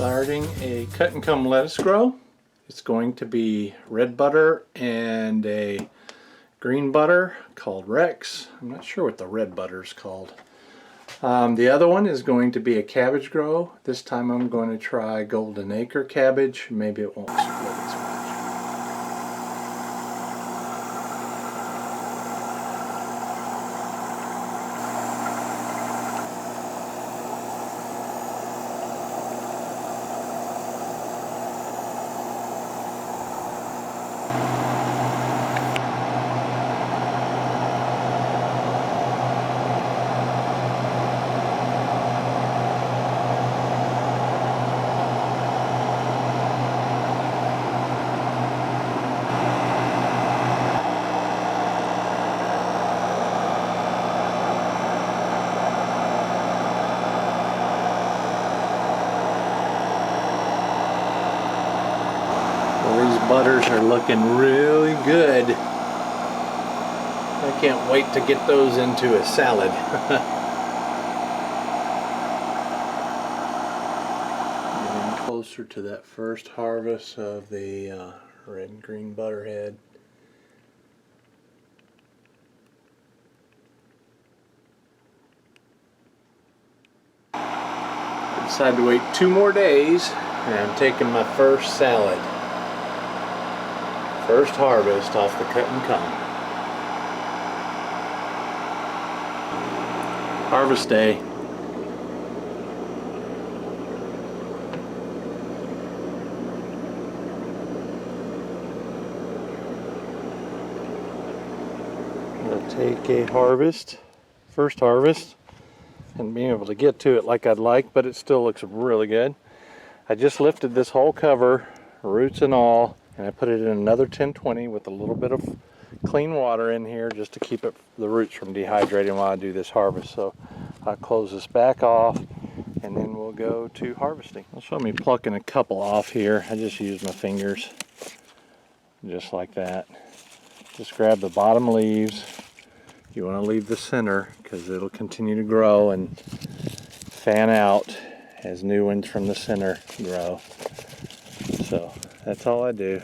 Starting a cut and come lettuce grow. It's going to be red butter and a green butter called Rex. I'm not sure what the red butter is called. The other one is going to be a cabbage grow. This time I'm going to try Golden Acre cabbage. Maybe it won't split as much. These butters are looking really good. I can't wait to get those into a salad. Getting closer to that first harvest of the red and green butterhead. I decided to wait 2 more days and I'm taking my first salad. First harvest off the cut and come. Harvest day. I'm going to take a harvest, first harvest, and being able to get to it like I'd like, but it still looks really good. I just lifted this whole cover, roots and all, and I put it in another 1020 with a little bit of clean water in here just to keep it, the roots from dehydrating while I do this harvest. So I'll close this back off and then we'll go to harvesting. I'll show me plucking a couple off here. I just use my fingers just like that. Just grab the bottom leaves. You want to leave the center because it'll continue to grow and fan out as new ones from the center grow. So that's all I do.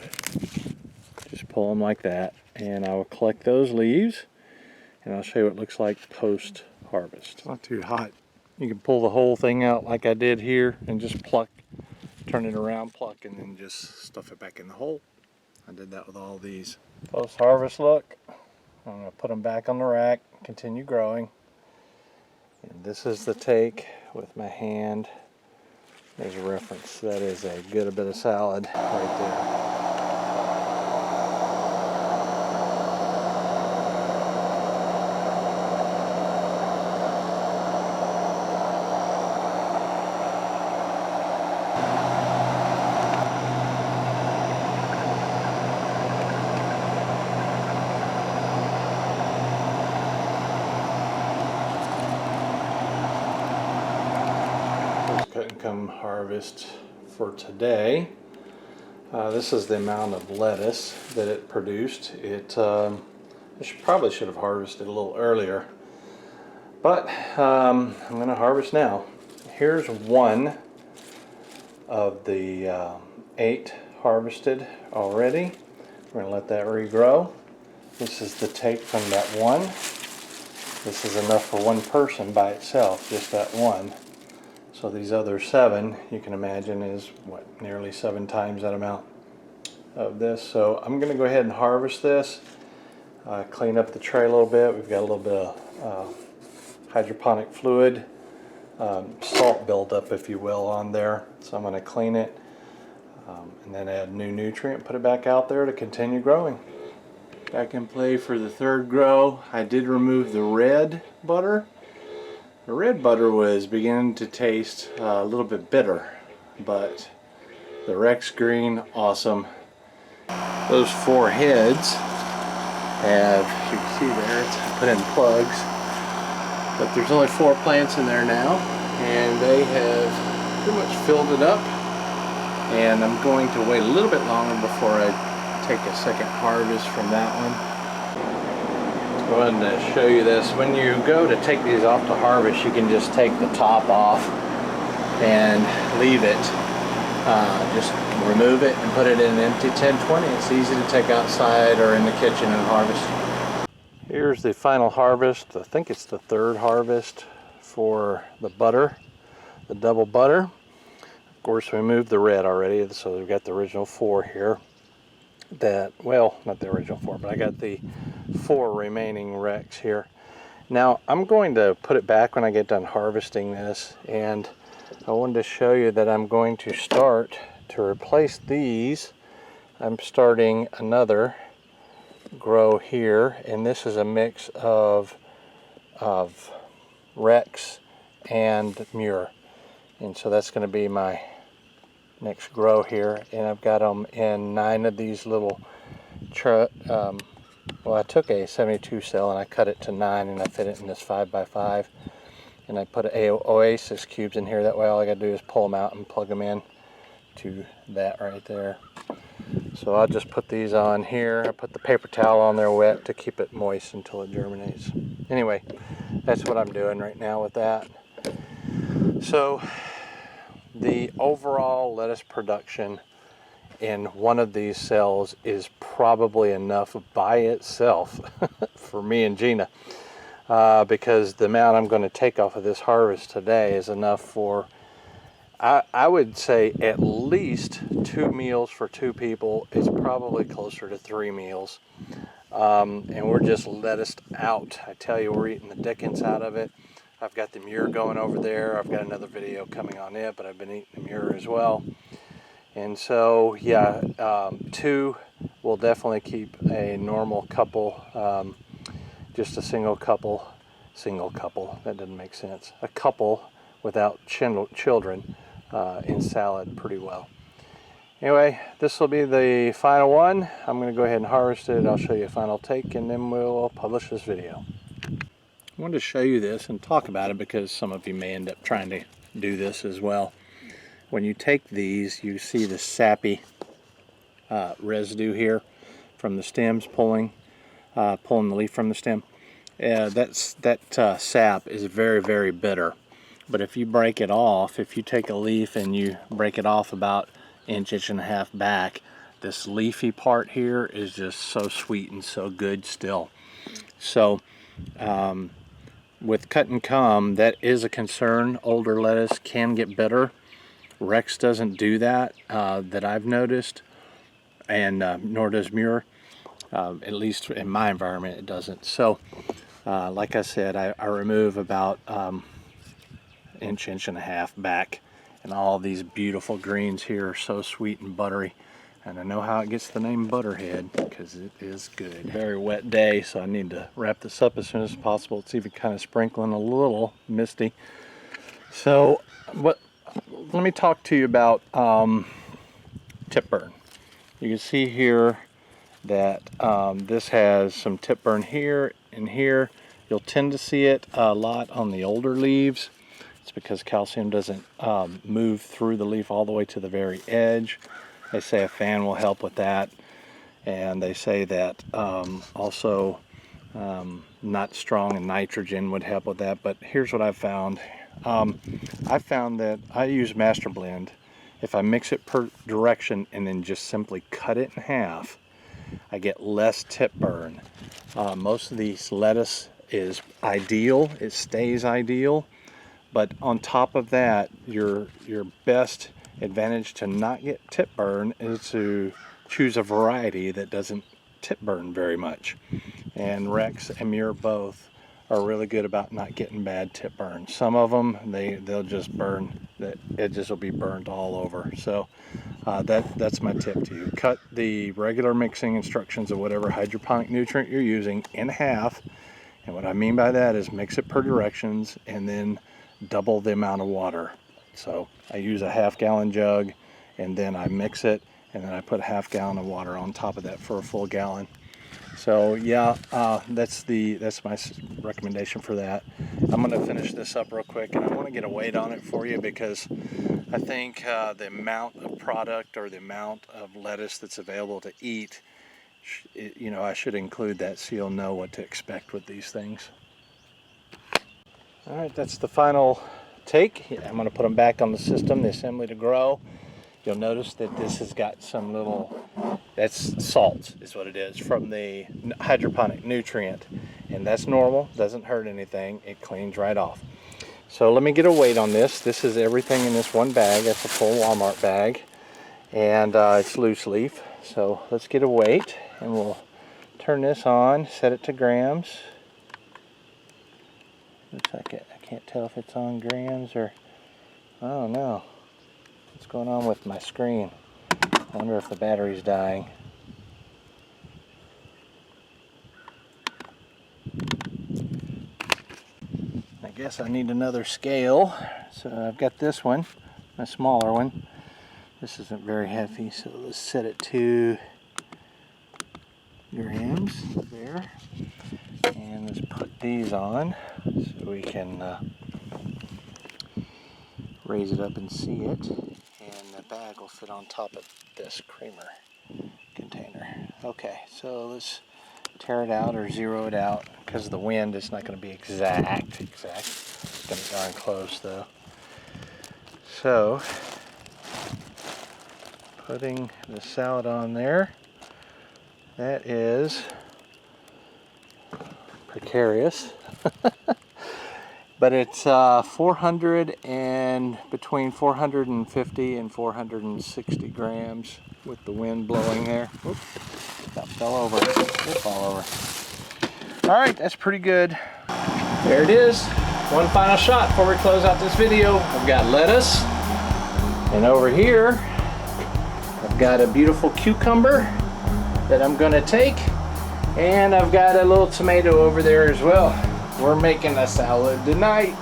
Just pull them like that, and I will collect those leaves, and I'll show you what it looks like post harvest. It's not too hot. You can pull the whole thing out like I did here, and just pluck, turn it around, pluck, and then just stuff it back in the hole. I did that with all these. Post harvest look. I'm going to put them back on the rack, continue growing. And this is the take with my hand. There's a reference. That is a good bit of salad right there. Cut and come harvest for today. This is the amount of lettuce that it produced. I probably should have harvested a little earlier, but I'm going to harvest now. Here's one of the 8 harvested already. We're going to let that regrow. This is the take from that one. This is enough for one person by itself, just that one. So these other 7, you can imagine, is what, nearly 7 times that amount of this. So I'm going to go ahead and harvest this, clean up the tray a little bit. We've got a little bit of hydroponic fluid, salt buildup, if you will, on there. So I'm going to clean it and then add new nutrient, put it back out there to continue growing. Back in play for the 3rd grow. I did remove the red butter. The red butter was beginning to taste a little bit bitter, but the Rex Green, awesome. Those 4 heads have, you can see there, it's put in plugs, but there's only 4 plants in there now, and they have pretty much filled it up, and I'm going to wait a little bit longer before I take a second harvest from that one. Go ahead and show you this. When you go to take these off to harvest, you can just take the top off and leave it. just remove it and put it in an empty 1020. It's easy to take outside or in the kitchen and harvest. Here's the final harvest. I think it's the third harvest for the butter, the double butter. Of course, we moved the red already, so we've got the original 4 here. That, well, not the original 4, but I got the 4 remaining Rex here. Now, I'm going to put it back when I get done harvesting this, and I wanted to show you that I'm going to start to replace these. I'm starting another grow here, and this is a mix of Rex and Muir, and so that's going to be my next grow here. And I've got them in 9 of these little well, I took a 72 cell and I cut it to 9 and I fit it in this 5x5, and I put Oasis cubes in here. That way all I gotta do is pull them out and plug them in to that right there. So I'll just put these on here. I put the paper towel on there wet to keep it moist until it germinates. Anyway, that's what I'm doing right now with that. So the overall lettuce production in one of these cells is probably enough by itself for me and Gina, because the amount I'm going to take off of this harvest today is enough for, I would say, at least 2 meals for 2 people. It's probably closer to 3 meals. And we're just lettuced out. I tell you, we're eating the dickens out of it. I've got the Muir going over there. I've got another video coming on it, but I've been eating the Muir as well. And so, yeah, 2 will definitely keep a normal couple, just a single couple, that doesn't make sense. A couple without children in salad pretty well. Anyway, this will be the final one. I'm going to go ahead and harvest it. I'll show you a final take, and then we'll publish this video. I wanted to show you this and talk about it because some of you may end up trying to do this as well. When you take these, you see the sappy residue here from the stems pulling the leaf from the stem. That sap is very, very bitter. But if you break it off, if you take a leaf and you break it off about inch and a half back, this leafy part here is just so sweet and so good still. So with cut and come, that is a concern. Older lettuce can get bitter. Rex doesn't do that, that I've noticed, and nor does Muir. At least in my environment it doesn't. So like I said, I remove about inch and a half back, and all these beautiful greens here are so sweet and buttery, and I know how it gets the name Butterhead because it is good. Very wet day, so I need to wrap this up as soon as possible. It's even kind of sprinkling a little misty. So let me talk to you about tip burn. You can see here that this has some tip burn here and here. You'll tend to see it a lot on the older leaves. It's because calcium doesn't move through the leaf all the way to the very edge. They say a fan will help with that, and they say that also not strong in nitrogen would help with that. But here's what I've found. I found that I use Master Blend. If I mix it per direction and then just simply cut it in half, I get less tip burn. Most of these lettuce is ideal. It stays ideal. But on top of that, your best advantage to not get tip burn is to choose a variety that doesn't tip burn very much. And Rex and Muir both are really good about not getting bad tip burn. Some of them, they'll just burn, the edges will be burned all over. So that's my tip to you. Cut the regular mixing instructions of whatever hydroponic nutrient you're using in half. And what I mean by that is mix it per directions and then double the amount of water. So I use a half-gallon jug, and then I mix it, and then I put a half-gallon of water on top of that for a full gallon. So yeah, that's my recommendation for that. I'm going to finish this up real quick, and I want to get a weight on it for you because I think the amount of product or the amount of lettuce that's available to eat, I should include that so you'll know what to expect with these things. All right, that's the final take. I'm going to put them back on the system, the assembly to grow, you'll notice that this has got some little, that's salt is what it is, from the hydroponic nutrient. And that's normal, doesn't hurt anything, it cleans right off. So let me get a weight on this. This is everything in this one bag. That's a full Walmart bag. And it's loose leaf. So let's get a weight and we'll turn this on, set it to grams. Looks like it, I can't tell if it's on grams or, I don't know. What's going on with my screen? I wonder if the battery's dying. I guess I need another scale. So I've got this one, a smaller one. This isn't very heavy, so let's set it to grams there. And let's put these on so we can raise it up and see it. And the bag will fit on top of this creamer container. Okay, so let's tear it out or zero it out. Because of the wind, it's not going to be exact. It's going to be darn close though. So, putting the salad on there. That is precarious. But it's 400 and between 450 and 460 grams with the wind blowing there. Oops, that fell over. It fall over. All right, that's pretty good. There it is. One final shot before we close out this video. I've got lettuce, and over here I've got a beautiful cucumber that I'm gonna take, and I've got a little tomato over there as well. We're making a salad tonight.